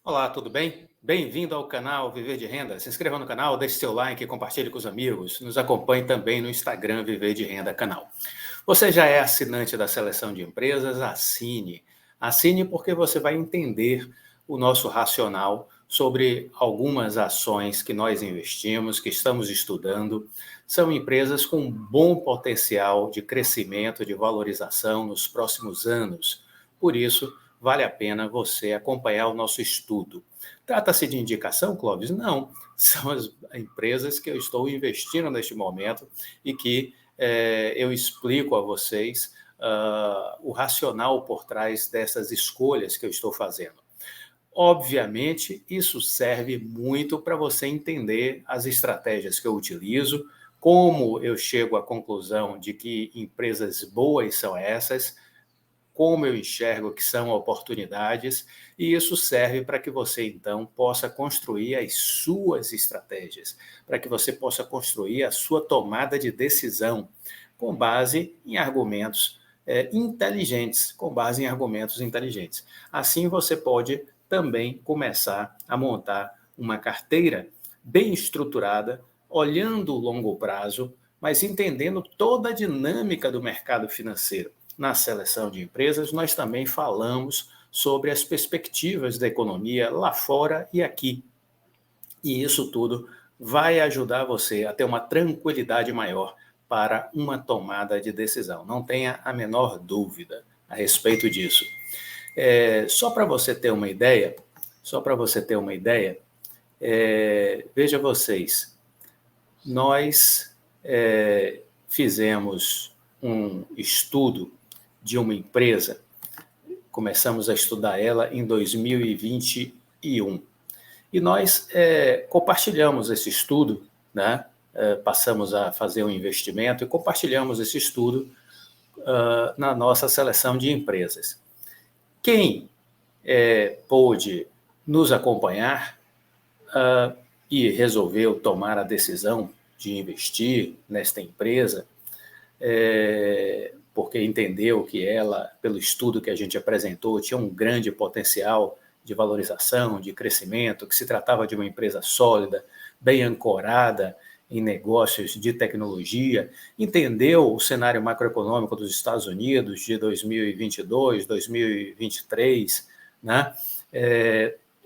Olá, tudo bem? Bem-vindo ao canal Viver de Renda. Se inscreva no canal, deixe seu like, compartilhe com os amigos. Nos acompanhe também no Instagram Viver de Renda canal. Você já é assinante da seleção de empresas? Assine. Assine porque você vai entender o nosso racional sobre algumas ações que nós investimos, que estamos estudando. São empresas com bom potencial de crescimento, de valorização nos próximos anos. Por isso, vale a pena você acompanhar o nosso estudo. Trata-se de indicação, Clóvis? Não. São as empresas que eu estou investindo neste momento e que eu explico a vocês o racional por trás dessas escolhas que eu estou fazendo. Obviamente, isso serve muito para você entender as estratégias que eu utilizo, como eu chego à conclusão de que empresas boas são essas, como eu enxergo que são oportunidades, e isso serve para que você, então, possa construir as suas estratégias, para que você possa construir a sua tomada de decisão com base em argumentos inteligentes, com base em argumentos inteligentes. Assim, você pode também começar a montar uma carteira bem estruturada, olhando o longo prazo, mas entendendo toda a dinâmica do mercado financeiro. Na seleção de empresas, nós também falamos sobre as perspectivas da economia lá fora e aqui. E isso tudo vai ajudar você a ter uma tranquilidade maior para uma tomada de decisão. Não tenha a menor dúvida a respeito disso. Só para você ter uma ideia, veja vocês, nós fizemos um estudo de uma empresa, começamos a estudar ela em 2021. E nós compartilhamos esse estudo, né? Passamos a fazer um investimento e compartilhamos esse estudo na nossa seleção de empresas. Quem pôde nos acompanhar e resolveu tomar a decisão de investir nesta empresa, porque entendeu que ela, pelo estudo que a gente apresentou, tinha um grande potencial de valorização, de crescimento, que se tratava de uma empresa sólida, bem ancorada em negócios de tecnologia, entendeu o cenário macroeconômico dos Estados Unidos de 2022, 2023, né?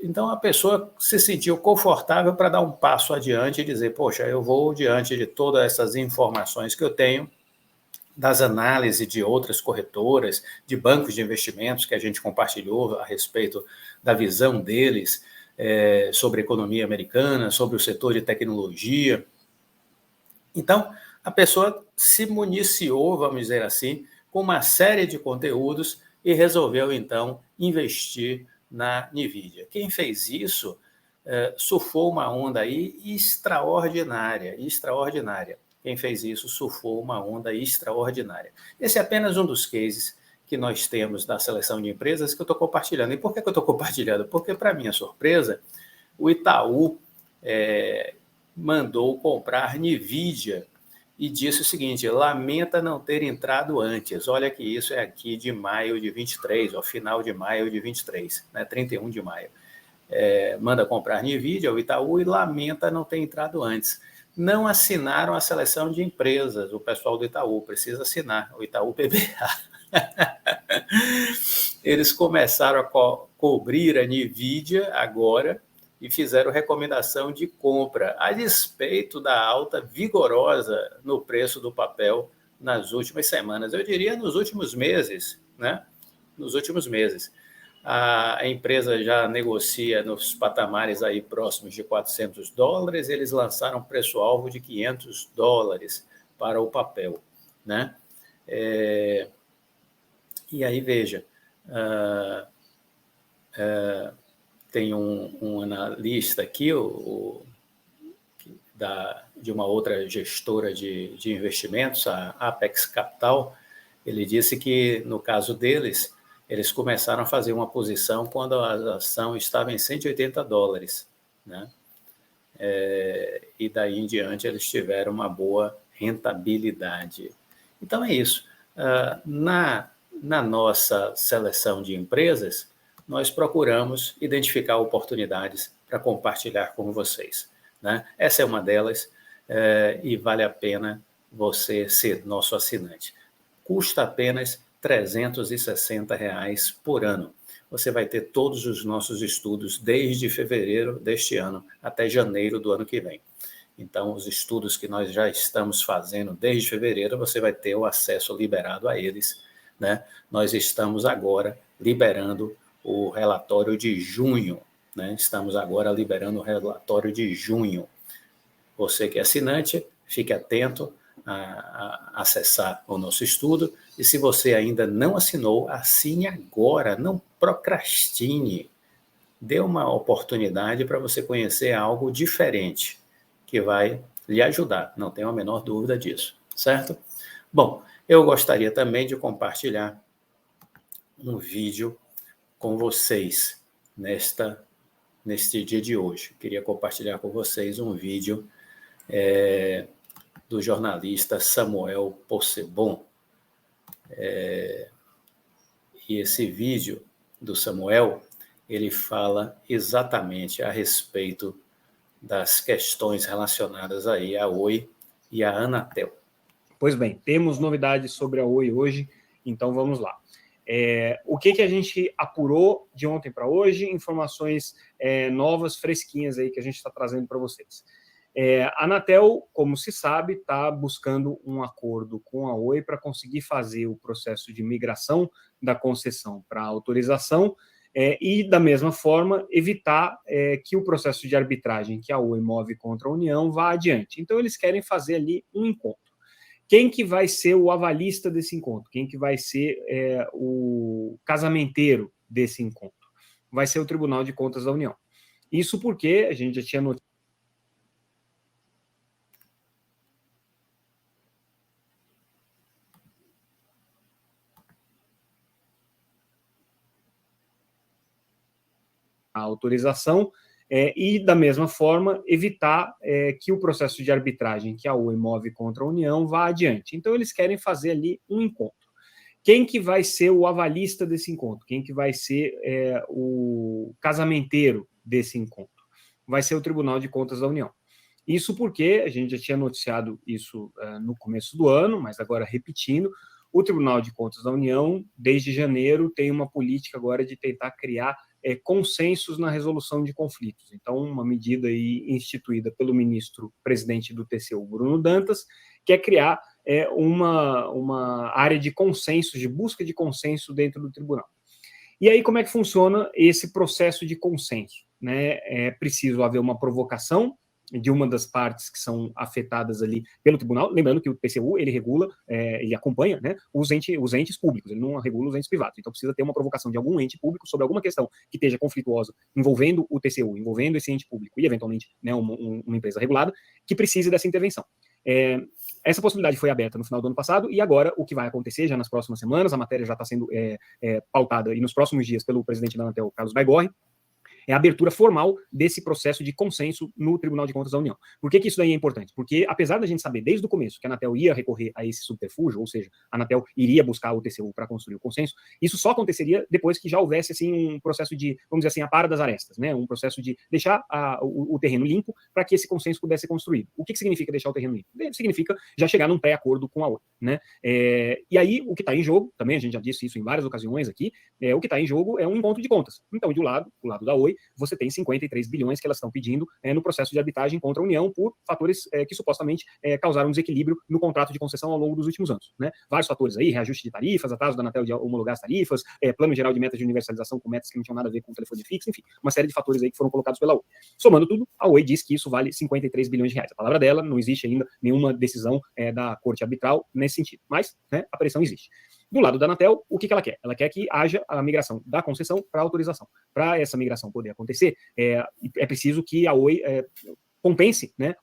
Então, a pessoa se sentiu confortável para dar um passo adiante e dizer, poxa, eu vou diante de todas essas informações que eu tenho, das análises de outras corretoras, de bancos de investimentos que a gente compartilhou a respeito da visão deles sobre a economia americana, sobre o setor de tecnologia. Então, a pessoa se municiou, vamos dizer assim, com uma série de conteúdos e resolveu, então, investir na NVIDIA. Quem fez isso surfou uma onda aí extraordinária. Quem fez isso surfou uma onda extraordinária. Esse é apenas um dos cases que nós temos da seleção de empresas que eu estou compartilhando. E por que eu estou compartilhando? Porque, para minha surpresa, o Itaú mandou comprar NVIDIA e disse o seguinte, lamenta não ter entrado antes. Olha que isso é aqui de maio de 23, ó, final de maio de 23, né, 31 de maio. Manda comprar NVIDIA, o Itaú, e lamenta não ter entrado antes. Não assinaram a seleção de empresas, o pessoal do Itaú precisa assinar, o Itaú PBA. Eles começaram a cobrir a NVIDIA agora e fizeram recomendação de compra, a despeito da alta vigorosa no preço do papel nas últimas semanas. Eu diria nos últimos meses, né? Nos últimos meses. A empresa já negocia nos patamares aí próximos de $400, eles lançaram preço-alvo de $500 para o papel, né? E aí, veja, tem um analista aqui, de uma outra gestora de investimentos, a Apex Capital, ele disse que, no caso deles, eles começaram a fazer uma posição quando a ação estava em $180, né? E daí em diante eles tiveram uma boa rentabilidade. Então é isso. Na nossa seleção de empresas, nós procuramos identificar oportunidades para compartilhar com vocês, né? Essa é uma delas, e vale a pena você ser nosso assinante. Custa apenas R$ 360 por ano. Você vai ter todos os nossos estudos desde fevereiro deste ano até janeiro do ano que vem. Então, os estudos que nós já estamos fazendo desde fevereiro, você vai ter o acesso liberado a eles, né? Nós estamos agora liberando o relatório de junho, né? Estamos agora liberando o relatório de junho. Você que é assinante, fique atento a acessar o nosso estudo. E se você ainda não assinou, assine agora, não procrastine. Dê uma oportunidade para você conhecer algo diferente, que vai lhe ajudar, não tenho a menor dúvida disso, certo? Bom, eu gostaria também de compartilhar um vídeo com vocês neste dia de hoje. Queria compartilhar com vocês um vídeo do jornalista Samuel Possebon. E esse vídeo do Samuel, ele fala exatamente a respeito das questões relacionadas aí à Oi e à Anatel. Pois bem, temos novidades sobre a Oi hoje, então vamos lá. O que a gente apurou de ontem para hoje? Informações novas, fresquinhas aí que a gente está trazendo para vocês. A Anatel, como se sabe, está buscando um acordo com a Oi para conseguir fazer o processo de migração da concessão para autorização e, da mesma forma, evitar que o processo de arbitragem que a Oi move contra a União vá adiante. Então, eles querem fazer ali um encontro. Quem que vai ser o avalista desse encontro? Quem que vai ser o casamenteiro desse encontro? Vai ser o Tribunal de Contas da União. Isso porque a gente já tinha noticiado a autorização e, da mesma forma, evitar que o processo de arbitragem que a Oi move contra a União vá adiante. Então, eles querem fazer ali um encontro. Quem que vai ser o avalista desse encontro? Quem que vai ser o casamenteiro desse encontro? Vai ser o Tribunal de Contas da União. Isso porque a gente já tinha noticiado isso no começo do ano, mas agora repetindo, o Tribunal de Contas da União, desde janeiro, tem uma política agora de tentar criar consensos na resolução de conflitos. Então, uma medida aí instituída pelo ministro-presidente do TCU, Bruno Dantas, que é criar uma área de consenso, de busca de consenso dentro do tribunal. E aí, como é que funciona esse processo de consenso? Né? É preciso haver uma provocação de uma das partes que são afetadas ali pelo tribunal, lembrando que o TCU, ele regula e acompanha, né, os entes públicos, ele não regula os entes privados, então precisa ter uma provocação de algum ente público sobre alguma questão que esteja conflituosa envolvendo o TCU, envolvendo esse ente público e, eventualmente, né, uma empresa regulada, que precise dessa intervenção. Essa possibilidade foi aberta no final do ano passado e agora o que vai acontecer já nas próximas semanas, a matéria já está sendo pautada e nos próximos dias pelo presidente da Anatel, Carlos Baigorre, é a abertura formal desse processo de consenso no Tribunal de Contas da União. Por que isso daí é importante? Porque, apesar da gente saber desde o começo que a Anatel ia recorrer a esse subterfúgio, ou seja, a Anatel iria buscar o TCU para construir o consenso, isso só aconteceria depois que já houvesse assim, um processo de, vamos dizer assim, a para das arestas, né? Um processo de deixar o terreno limpo para que esse consenso pudesse ser construído. O que significa deixar o terreno limpo? Significa já chegar num pré-acordo com a outra, né? E aí, o que está em jogo, também a gente já disse isso em várias ocasiões aqui, o que está em jogo é um encontro de contas. Então, de um lado, o lado da Oi, você tem 53 bilhões que elas estão pedindo no processo de arbitragem contra a União por fatores que supostamente causaram desequilíbrio no contrato de concessão ao longo dos últimos anos. Né? Vários fatores aí, reajuste de tarifas, atraso da Anatel de homologar as tarifas, plano geral de metas de universalização com metas que não tinham nada a ver com telefone fixo, enfim, uma série de fatores aí que foram colocados pela Oi. Somando tudo, a Oi diz que isso vale 53 bilhões de reais. A palavra dela, não existe ainda nenhuma decisão da corte arbitral nesse sentido, mas a pressão existe. Do lado da Anatel, o que ela quer? Ela quer que haja a migração da concessão para a autorização. Para essa migração poder acontecer, é preciso que a Oi compense, né,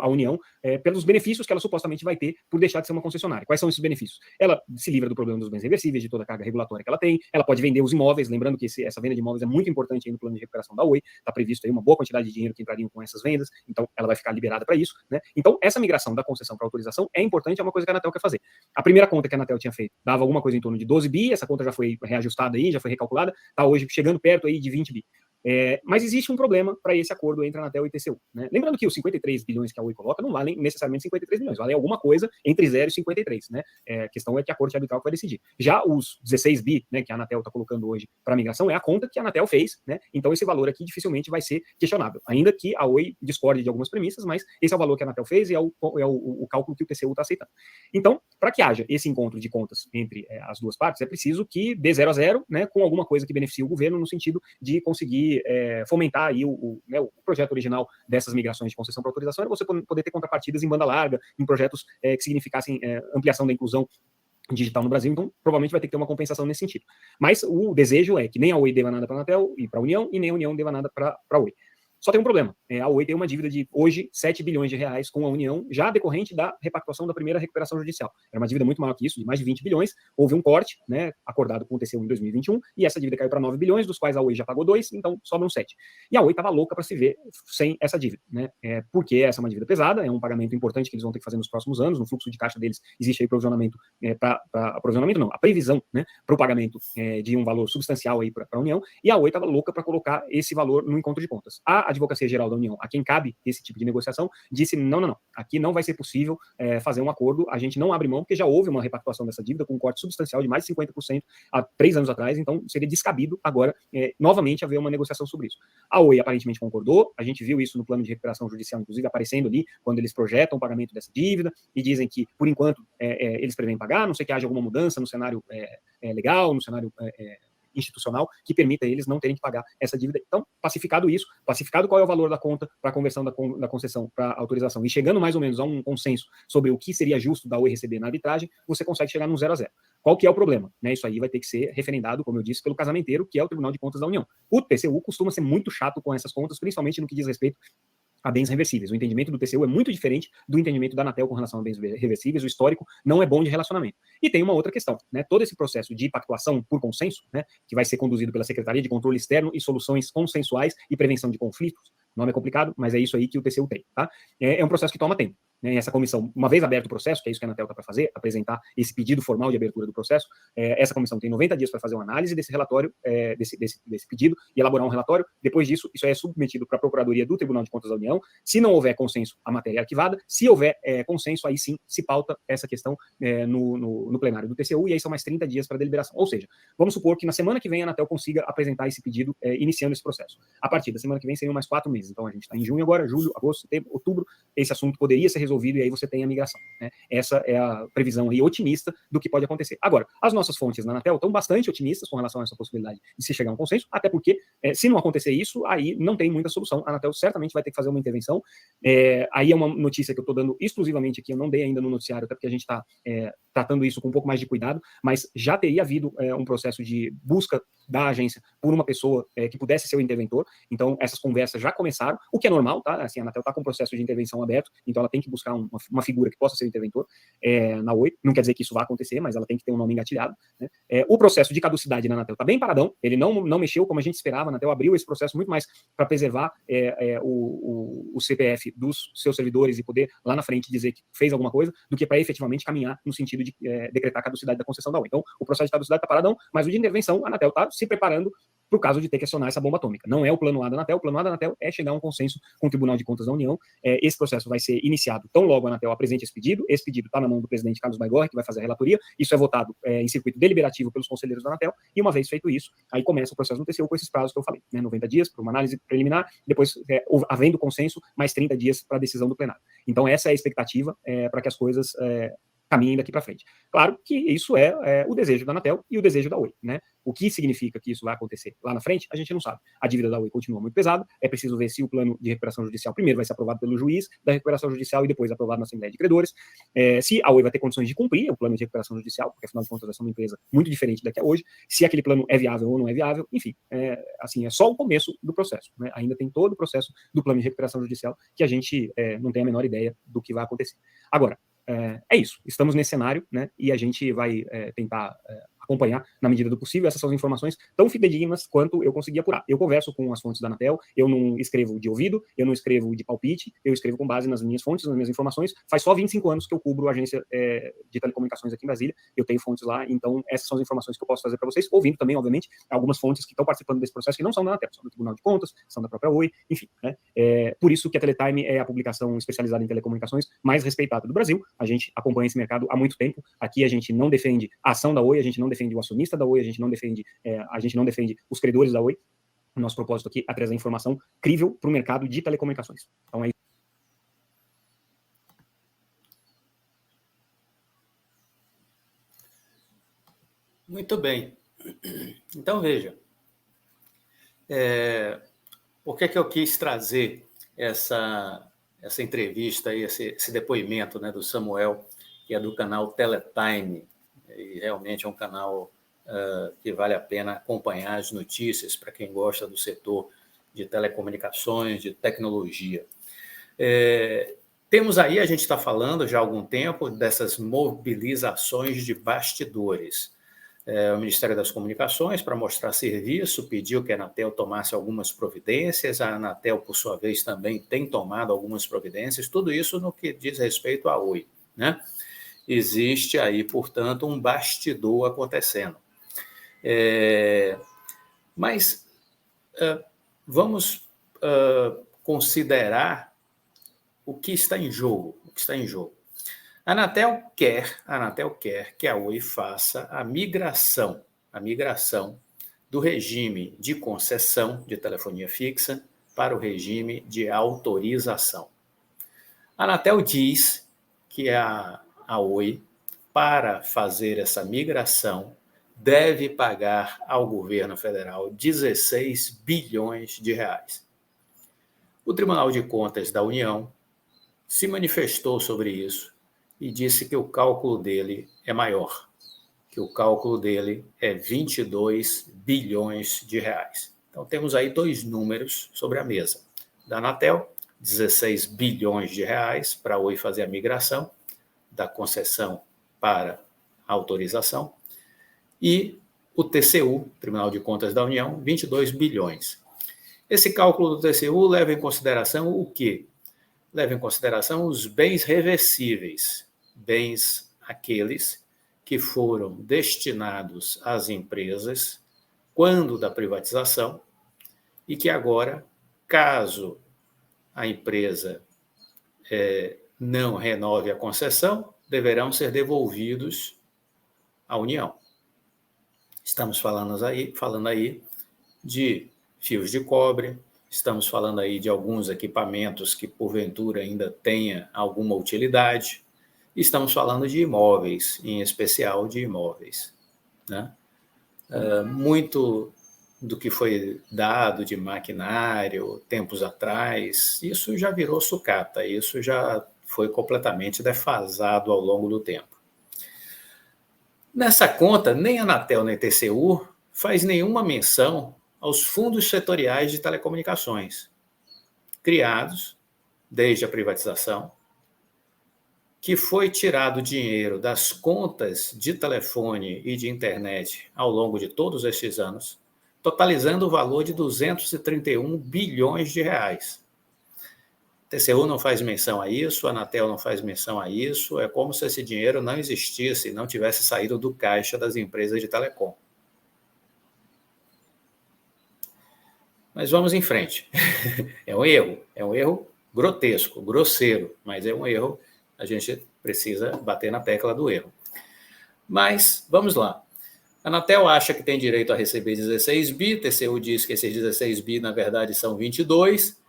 a União pelos benefícios que ela supostamente vai ter por deixar de ser uma concessionária. Quais são esses benefícios? Ela se livra do problema dos bens reversíveis, de toda a carga regulatória que ela tem, ela pode vender os imóveis, lembrando que essa venda de imóveis é muito importante aí no plano de recuperação da Oi, está previsto aí uma boa quantidade de dinheiro que entrariam com essas vendas, então ela vai ficar liberada para isso, né? Então, essa migração da concessão para autorização é importante, é uma coisa que a Anatel quer fazer. A primeira conta que a Anatel tinha feito dava alguma coisa em torno de 12 bi, essa conta já foi reajustada aí, já foi recalculada, está hoje chegando perto aí de 20 bi. Mas existe um problema para esse acordo entre a Anatel e TCU, né? Lembrando que os 53 bilhões que a Oi coloca não valem necessariamente 53 bilhões, valem alguma coisa entre 0 e 53, né? A questão é que a Corte Arbitral vai decidir. Já os 16 bi, né, que a Anatel está colocando hoje para a migração, é a conta que a Anatel fez, né? Então esse valor aqui dificilmente vai ser questionável, ainda que a Oi discorde de algumas premissas, mas esse é o valor que a Anatel fez e é o cálculo que o TCU está aceitando. Então, para que haja esse encontro de contas entre as duas partes, é preciso que dê 0 a 0, né, com alguma coisa que beneficie o governo no sentido de conseguir fomentar aí o projeto original dessas migrações de concessão para autorização, era você poder ter contrapartidas em banda larga, em projetos que significassem ampliação da inclusão digital no Brasil, então provavelmente vai ter que ter uma compensação nesse sentido. Mas o desejo é que nem a Oi deva nada para a Anatel e para a União, e nem a União deva nada para a Oi. Só tem um problema. A Oi tem uma dívida de, hoje, 7 bilhões de reais com a União, já decorrente da repactuação da primeira recuperação judicial. Era uma dívida muito maior que isso, de mais de 20 bilhões. Houve um corte, né, acordado com o TCU em 2021, e essa dívida caiu para 9 bilhões, dos quais a Oi já pagou 2, então sobram 7. E a Oi estava louca para se ver sem essa dívida, né? Porque essa é uma dívida pesada, é um pagamento importante que eles vão ter que fazer nos próximos anos, no fluxo de caixa deles existe aí provisionamento, a previsão, né, para o pagamento de um valor substancial aí para a União, e a Oi estava louca para colocar esse valor no encontro de contas. A Advocacia Geral da União, a quem cabe esse tipo de negociação, disse não, aqui não vai ser possível fazer um acordo, a gente não abre mão, porque já houve uma repactuação dessa dívida com um corte substancial de mais de 50% há 3 anos atrás, então seria descabido agora novamente haver uma negociação sobre isso. A Oi aparentemente concordou, a gente viu isso no plano de recuperação judicial, inclusive aparecendo ali, quando eles projetam o pagamento dessa dívida, e dizem que, por enquanto, eles prevêem pagar, não sei que haja alguma mudança no cenário legal, no cenário institucional que permita eles não terem que pagar essa dívida. Então, pacificado isso, pacificado qual é o valor da conta para a conversão da concessão para autorização, e chegando mais ou menos a um consenso sobre o que seria justo da Oi receber na arbitragem, você consegue chegar no 0 a 0. Qual que é o problema? Isso aí vai ter que ser referendado, como eu disse, pelo casamenteiro, que é o Tribunal de Contas da União. O TCU costuma ser muito chato com essas contas, principalmente no que diz respeito a bens reversíveis. O entendimento do TCU é muito diferente do entendimento da Anatel com relação a bens reversíveis. O histórico não é bom de relacionamento. E tem uma outra questão, né? Todo esse processo de pactuação por consenso, né, que vai ser conduzido pela Secretaria de Controle Externo e Soluções Consensuais e Prevenção de Conflitos, o nome é complicado, mas é isso aí que o TCU tem, tá? É um processo que toma tempo. Essa comissão, uma vez aberto o processo, que é isso que a Anatel está para fazer, apresentar esse pedido formal de abertura do processo, essa comissão tem 90 dias para fazer uma análise desse relatório, desse pedido, e elaborar um relatório. Depois disso, isso é submetido para a Procuradoria do Tribunal de Contas da União. Se não houver consenso, a matéria é arquivada. Se houver consenso, aí sim se pauta essa questão no plenário do TCU, e aí são mais 30 dias para deliberação. Ou seja, vamos supor que na semana que vem a Anatel consiga apresentar esse pedido, iniciando esse processo. A partir da semana que vem seriam mais 4 meses. Então a gente está em junho agora, julho, agosto, setembro, outubro. Esse assunto poderia ser resolvido e aí você tem a migração, né? Essa é a previsão aí otimista do que pode acontecer. Agora, as nossas fontes na Anatel estão bastante otimistas com relação a essa possibilidade de se chegar a um consenso, até porque, se não acontecer isso, aí não tem muita solução. A Anatel certamente vai ter que fazer uma intervenção. Aí é uma notícia que eu estou dando exclusivamente aqui, eu não dei ainda no noticiário, até porque a gente está tratando isso com um pouco mais de cuidado, mas já teria havido um processo de busca da agência por uma pessoa que pudesse ser o interventor. Então, essas conversas já começaram, o que é normal, tá? Assim, a Anatel está com um processo de intervenção aberto, então ela tem que buscar uma figura que possa ser o interventor na Oi. Não quer dizer que isso vai acontecer, mas ela tem que ter um nome engatilhado, né? O processo de caducidade na Anatel está bem paradão, ele não mexeu como a gente esperava. A Anatel abriu esse processo muito mais para preservar o CPF dos seus servidores e poder lá na frente dizer que fez alguma coisa, do que para efetivamente caminhar no sentido de decretar a caducidade da concessão da Oi. Então, o processo de caducidade está paradão, mas o de intervenção, a Anatel está se preparando para o caso de ter que acionar essa bomba atômica. Não é o plano A da Anatel, o plano A da Anatel é chegar a um consenso com o Tribunal de Contas da União. Esse processo vai ser iniciado tão logo a Anatel apresente esse pedido está na mão do presidente Carlos Baigorre, que vai fazer a relatoria, isso é votado em circuito deliberativo pelos conselheiros da Anatel, e uma vez feito isso, aí começa o processo no TCU com esses prazos que eu falei, né? 90 dias para uma análise preliminar, depois, havendo consenso, mais 30 dias para a decisão do plenário. Então, essa é a expectativa para que as coisas caminhem daqui para frente. Claro que isso é o desejo da Anatel e o desejo da Oi, né? O que significa que isso vai acontecer lá na frente, a gente não sabe. A dívida da Oi continua muito pesada, é preciso ver se o plano de recuperação judicial primeiro vai ser aprovado pelo juiz da recuperação judicial e depois aprovado na Assembleia de Credores, se a Oi vai ter condições de cumprir o plano de recuperação judicial, porque afinal de contas vai ser uma empresa muito diferente da que é hoje, se aquele plano é viável ou não é viável, enfim, assim, é só o começo do processo, né? Ainda tem todo o processo do plano de recuperação judicial que a gente não tem a menor ideia do que vai acontecer. Agora, é isso, estamos nesse cenário, né, e a gente vai tentar acompanhar, na medida do possível. Essas são as informações tão fidedignas quanto eu consegui apurar. Eu converso com as fontes da Anatel, eu não escrevo de ouvido, eu não escrevo de palpite, eu escrevo com base nas minhas fontes, nas minhas informações. Faz só 25 anos que eu cubro a agência de telecomunicações aqui em Brasília, eu tenho fontes lá, então essas são as informações que eu posso fazer para vocês, ouvindo também, obviamente, algumas fontes que estão participando desse processo que não são da Anatel, são do Tribunal de Contas, são da própria Oi, enfim, né? Por isso que a Teletime é a publicação especializada em telecomunicações mais respeitada do Brasil. A gente acompanha esse mercado há muito tempo. Aqui a gente não defende a ação da Oi, a gente não defende o acionista da Oi, a gente não defende os credores da Oi. O nosso propósito aqui é trazer informação crível para o mercado de telecomunicações. Então é isso. Muito bem. Então, veja, por que eu quis trazer essa entrevista, esse depoimento, né, do Samuel, que é do canal Teletime, e realmente é um canal que vale a pena acompanhar as notícias para quem gosta do setor de telecomunicações, de tecnologia. Temos aí, a gente está falando já há algum tempo, dessas mobilizações de bastidores. O Ministério das Comunicações, para mostrar serviço, pediu que a Anatel tomasse algumas providências, a Anatel, por sua vez, também tem tomado algumas providências, tudo isso no que diz respeito à Oi, né? Existe aí, portanto, um bastidor acontecendo. Mas vamos considerar o que está em jogo. A Anatel quer que a Oi faça a migração do regime de concessão de telefonia fixa para o regime de autorização. A Anatel diz que a Oi, para fazer essa migração, deve pagar ao governo federal 16 bilhões de reais. O Tribunal de Contas da União se manifestou sobre isso e disse que o cálculo dele é maior, que o cálculo dele é 22 bilhões de reais. Então, temos aí dois números sobre a mesa. Da Anatel, 16 bilhões de reais para a Oi fazer a migração da concessão para a autorização, e o TCU, Tribunal de Contas da União, 22 bilhões. Esse cálculo do TCU leva em consideração o quê? Leva em consideração os bens reversíveis, bens aqueles que foram destinados às empresas quando da privatização e que agora, caso a empresa não renove a concessão, deverão ser devolvidos à União. Estamos falando aí de fios de cobre, estamos falando aí de alguns equipamentos que, porventura, ainda tenha alguma utilidade. Estamos falando de imóveis, em especial de imóveis, né? Muito do que foi dado de maquinário tempos atrás, isso já virou sucata, isso já foi completamente defasado ao longo do tempo. Nessa conta, nem a Anatel nem a TCU faz nenhuma menção aos fundos setoriais de telecomunicações, criados desde a privatização, que foi tirado dinheiro das contas de telefone e de internet ao longo de todos estes anos, totalizando o valor de 231 bilhões de reais. A TCU não faz menção a isso, a Anatel não faz menção a isso, é como se esse dinheiro não existisse, não tivesse saído do caixa das empresas de telecom. Mas vamos em frente. É um erro grotesco, grosseiro, mas é um erro, a gente precisa bater na tecla do erro. Mas, vamos lá. A Anatel acha que tem direito a receber 16 bi, TCU diz que esses 16 bi, na verdade, são 22.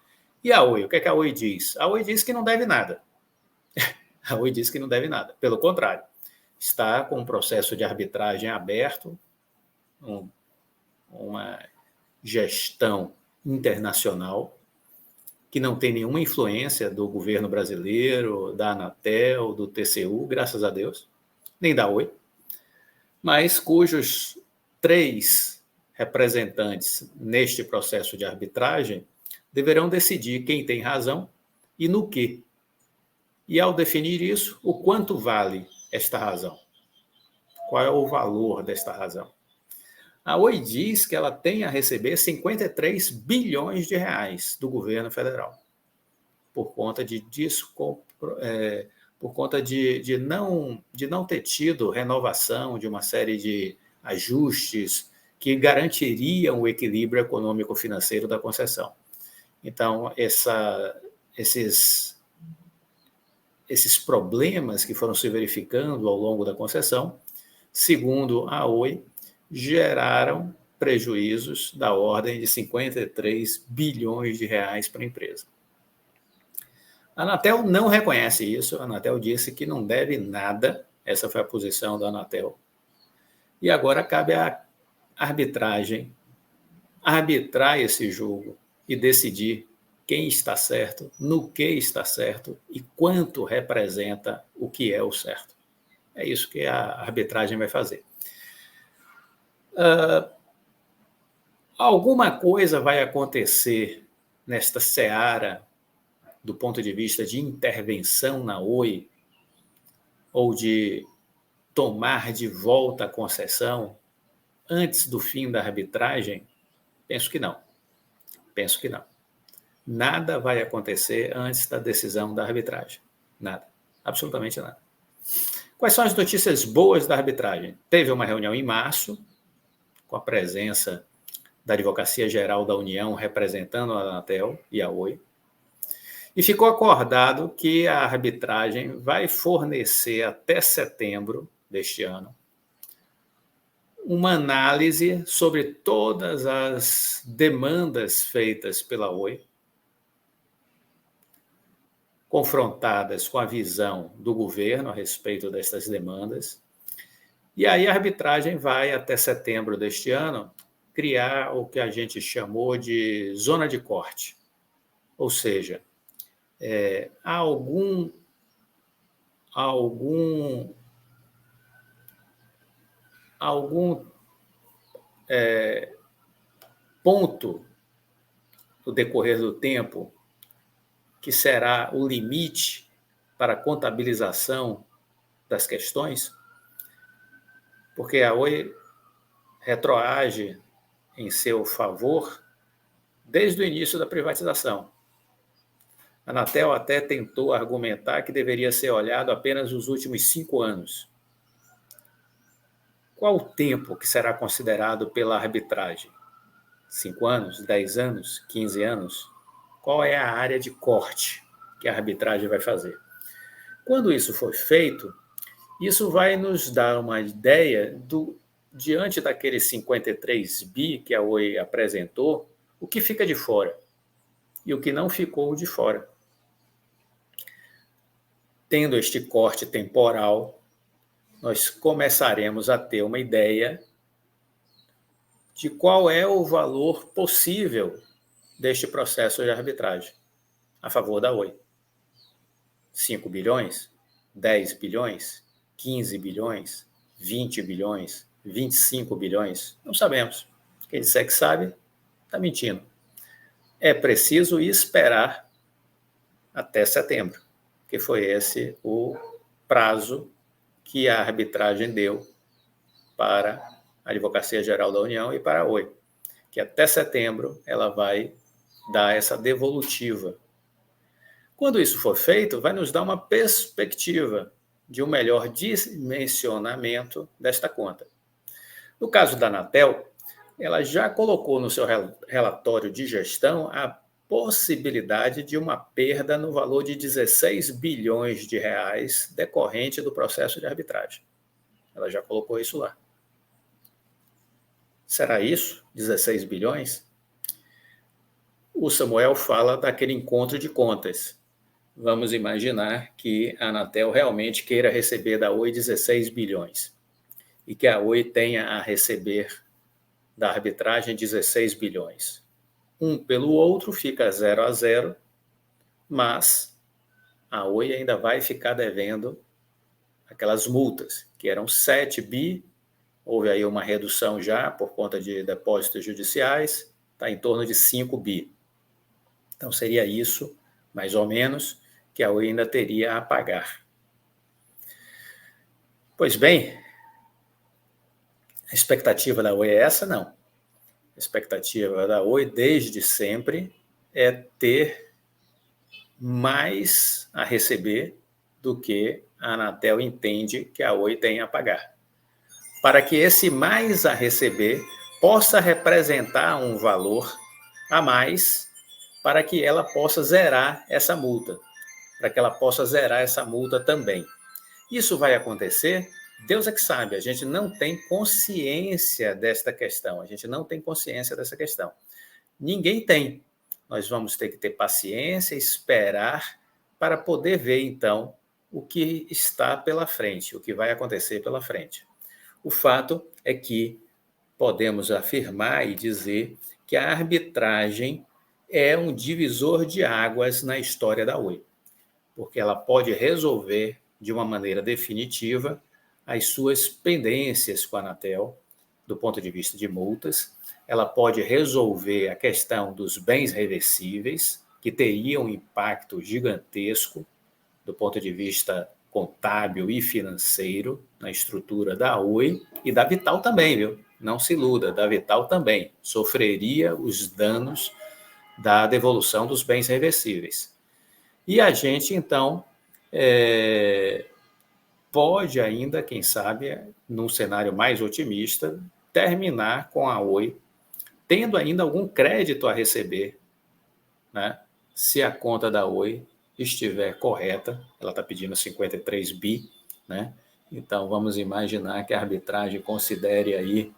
E a Oi, o que é que a Oi diz? A Oi diz que não deve nada. A Oi diz que não deve nada. Pelo contrário, está com um processo de arbitragem aberto, uma gestão internacional que não tem nenhuma influência do governo brasileiro, da Anatel, do TCU, graças a Deus, nem da Oi, mas cujos 3 representantes neste processo de arbitragem deverão decidir quem tem razão e no quê. E, ao definir isso, o quanto vale esta razão? Qual é o valor desta razão? A Oi diz que ela tem a receber 53 bilhões de reais do governo federal, por conta de não ter tido renovação de uma série de ajustes que garantiriam o equilíbrio econômico-financeiro da concessão. Então, esses problemas que foram se verificando ao longo da concessão, segundo a Oi, geraram prejuízos da ordem de 53 bilhões de reais para a empresa. A Anatel não reconhece isso, a Anatel disse que não deve nada, essa foi a posição da Anatel. E agora cabe à arbitragem arbitrar esse jogo e decidir quem está certo, no que está certo e quanto representa o que é o certo. É isso que a arbitragem vai fazer. Alguma coisa vai acontecer nesta seara do ponto de vista de intervenção na Oi ou de tomar de volta a concessão antes do fim da arbitragem? Penso que não. Nada vai acontecer antes da decisão da arbitragem. Nada. Absolutamente nada. Quais são as notícias boas da arbitragem? Teve uma reunião em março, com a presença da Advocacia Geral da União representando a Anatel e a Oi, e ficou acordado que a arbitragem vai fornecer até setembro deste ano uma análise sobre todas as demandas feitas pela Oi, confrontadas com a visão do governo a respeito dessas demandas. E aí a arbitragem vai, até setembro deste ano, criar o que a gente chamou de zona de corte. Ou seja, há algum ponto no decorrer do tempo que será o limite para a contabilização das questões, porque a Oi retroage em seu favor desde o início da privatização. A Anatel até tentou argumentar que deveria ser olhado apenas os últimos 5 anos. Qual o tempo que será considerado pela arbitragem? 5 anos, 10 anos, 15 anos? Qual é a área de corte que a arbitragem vai fazer? Quando isso for feito, isso vai nos dar uma ideia diante daqueles 53 bi que a Oi apresentou, o que fica de fora e o que não ficou de fora. Tendo este corte temporal, nós começaremos a ter uma ideia de qual é o valor possível deste processo de arbitragem a favor da Oi. 5 bilhões? 10 bilhões? 15 bilhões? 20 bilhões? 25 bilhões? Não sabemos. Quem disser que sabe, está mentindo. É preciso esperar até setembro, que foi esse o prazo que a arbitragem deu para a Advocacia Geral da União e para a Oi, que até setembro ela vai dar essa devolutiva. Quando isso for feito, vai nos dar uma perspectiva de um melhor dimensionamento desta conta. No caso da Anatel, ela já colocou no seu relatório de gestão a possibilidade de uma perda no valor de 16 bilhões de reais decorrente do processo de arbitragem. Ela já colocou isso lá. Será isso? 16 bilhões? O Samuel fala daquele encontro de contas, vamos imaginar que a Anatel realmente queira receber da Oi 16 bilhões e que a Oi tenha a receber da arbitragem 16 bilhões. Um pelo outro fica 0-0, mas a Oi ainda vai ficar devendo aquelas multas, que eram 7 bi, houve aí uma redução já por conta de depósitos judiciais, está em torno de 5 bi. Então seria isso, mais ou menos, que a Oi ainda teria a pagar. Pois bem, a expectativa da Oi é essa? Não. A expectativa da Oi, desde sempre, é ter mais a receber do que a Anatel entende que a Oi tem a pagar. Para que esse mais a receber possa representar um valor a mais para que ela possa zerar essa multa, para que ela possa zerar essa multa também. Isso vai acontecer? Deus é que sabe, a gente não tem consciência desta questão, a gente não tem consciência dessa questão. Ninguém tem. Nós vamos ter que ter paciência, esperar para poder ver, então, o que está pela frente, o que vai acontecer pela frente. O fato é que podemos afirmar e dizer que a arbitragem é um divisor de águas na história da Oi, porque ela pode resolver de uma maneira definitiva as suas pendências com a Anatel, do ponto de vista de multas, ela pode resolver a questão dos bens reversíveis, que teriam um impacto gigantesco do ponto de vista contábil e financeiro na estrutura da Oi e da Vital também, viu? Não se iluda, da Vital também sofreria os danos da devolução dos bens reversíveis. E a gente, então, pode ainda, quem sabe, num cenário mais otimista, terminar com a Oi tendo ainda algum crédito a receber, né? Se a conta da Oi estiver correta, ela está pedindo 53 bi, né? Então vamos imaginar que a arbitragem considere aí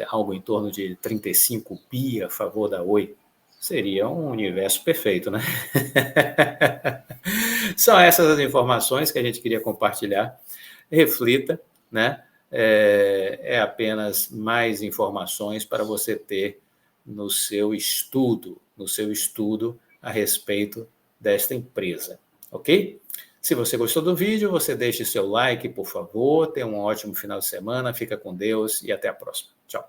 algo em torno de 35 bi a favor da Oi. Seria um universo perfeito, né? São essas as informações que a gente queria compartilhar. Reflita, né? É apenas mais informações para você ter no seu estudo a respeito desta empresa, ok? Se você gostou do vídeo, você deixe seu like, por favor. Tenha um ótimo final de semana, fica com Deus e até a próxima. Tchau.